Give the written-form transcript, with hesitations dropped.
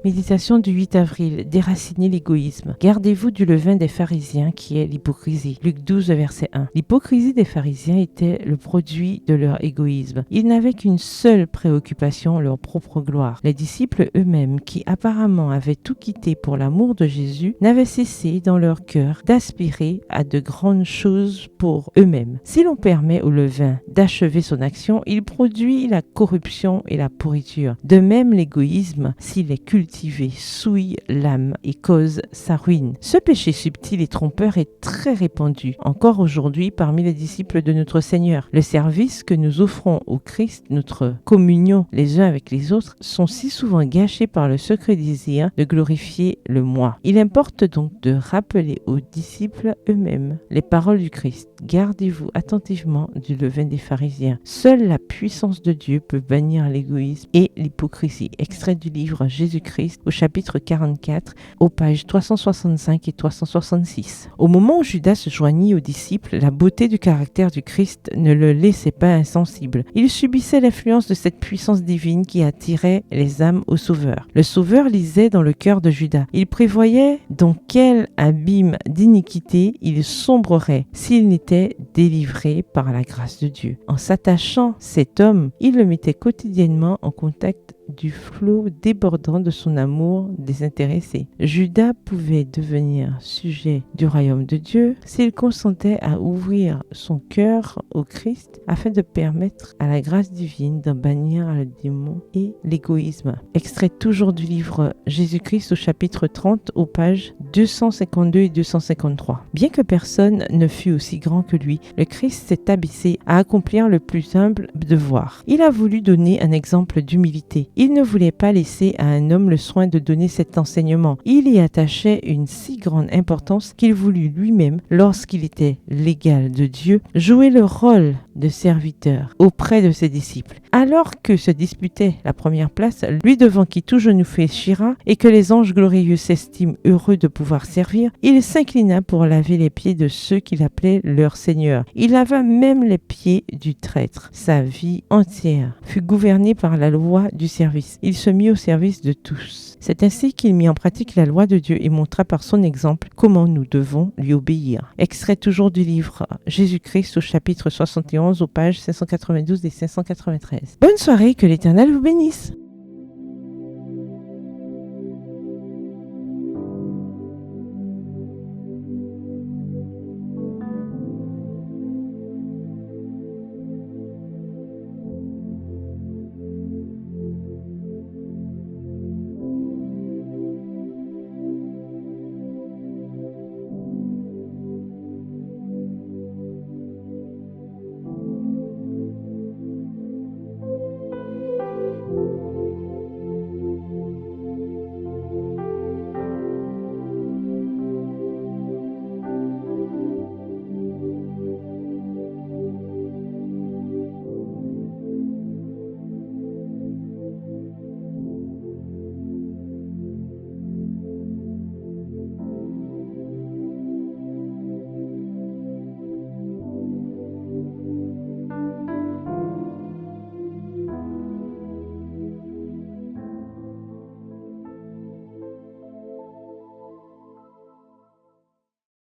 Méditation du 8 avril. Déraciner l'égoïsme. Gardez-vous du levain des pharisiens qui est l'hypocrisie. Luc 12, verset 1. L'hypocrisie des pharisiens était le produit de leur égoïsme. Ils n'avaient qu'une seule préoccupation, leur propre gloire. Les disciples eux-mêmes, qui apparemment avaient tout quitté pour l'amour de Jésus, n'avaient cessé dans leur cœur d'aspirer à de grandes choses pour eux-mêmes. Si l'on permet au levain d'achever son action, il produit la corruption et la pourriture. De même, l'égoïsme, s'il est cultivé, souille l'âme et cause sa ruine. Ce péché subtil et trompeur est très répandu encore aujourd'hui parmi les disciples de notre Seigneur. Le service que nous offrons au Christ, notre communion les uns avec les autres, sont si souvent gâchés par le secret désir de glorifier le moi. Il importe donc de rappeler aux disciples eux-mêmes les paroles du Christ. Gardez-vous attentivement du levain des pharisiens. Seule la puissance de Dieu peut bannir l'égoïsme et l'hypocrisie. Extrait du livre Jésus-Christ au chapitre 44, aux pages 365 et 366. Au moment où Judas se joignit aux disciples, la beauté du caractère du Christ ne le laissait pas insensible. Il subissait l'influence de cette puissance divine qui attirait les âmes au Sauveur. Le Sauveur lisait dans le cœur de Judas. Il prévoyait dans quel abîme d'iniquité il sombrerait s'il n'était délivré par la grâce de Dieu. En s'attachant cet homme, il le mettait quotidiennement en contact du flot débordant de son amour désintéressé. Judas pouvait devenir sujet du royaume de Dieu s'il consentait à ouvrir son cœur au Christ afin de permettre à la grâce divine d'en bannir le démon et l'égoïsme. Extrait toujours du livre Jésus-Christ au chapitre 30 aux pages 252 et 253. Bien que personne ne fût aussi grand que lui, le Christ s'est abaissé à accomplir le plus humble devoir. Il a voulu donner un exemple d'humilité. Il ne voulait pas laisser à un homme le soin de donner cet enseignement. Il y attachait une si grande importance qu'il voulut lui-même, lorsqu'il était l'égal de Dieu, jouer le rôle de serviteur auprès de ses disciples. Alors que se disputait la première place, lui devant qui tout genou fléchira et que les anges glorieux s'estiment heureux de pouvoir servir, il s'inclina pour laver les pieds de ceux qu'il appelait leur Seigneur. Il lava même les pieds du traître. Sa vie entière fut gouvernée par la loi du service. Il se mit au service de tous. C'est ainsi qu'il mit en pratique la loi de Dieu et montra par son exemple comment nous devons lui obéir. Extrait toujours du livre Jésus-Christ au chapitre 71 aux pages 592 et 593. Bonne soirée, que l'Éternel vous bénisse.